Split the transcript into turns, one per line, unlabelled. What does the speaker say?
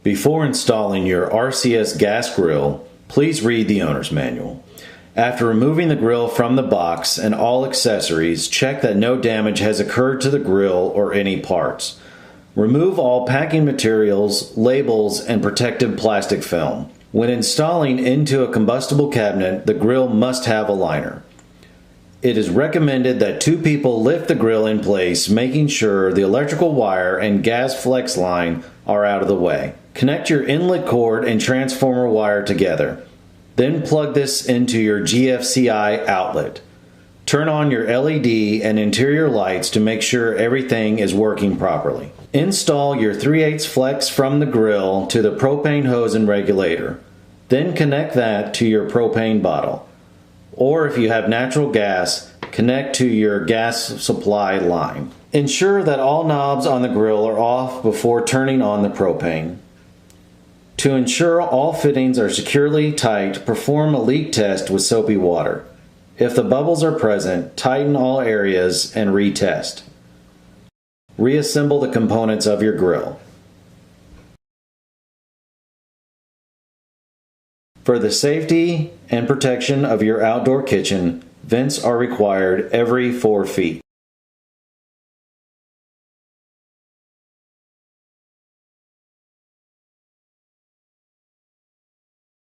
Before installing your RCS gas grill, please read the owner's manual. After removing the grill from the box and all accessories, check that no damage has occurred to the grill or any parts. Remove all packing materials, labels, and protective plastic film. When installing into a combustible cabinet, the grill must have a liner. It is recommended that 2 people lift the grill in place, making sure the electrical wire and gas flex line are out of the way. Connect your inlet cord and transformer wire together. Then plug this into your GFCI outlet. Turn on your LED and interior lights to make sure everything is working properly. Install your 3/8 flex from the grill to the propane hose and regulator. Then connect that to your propane bottle. Or if you have natural gas, connect to your gas supply line. Ensure that all knobs on the grill are off before turning on the propane. To ensure all fittings are securely tight, perform a leak test with soapy water. If the bubbles are present, tighten all areas and retest. Reassemble the components of your grill. For the safety and protection of your outdoor kitchen, vents are required every 4 feet.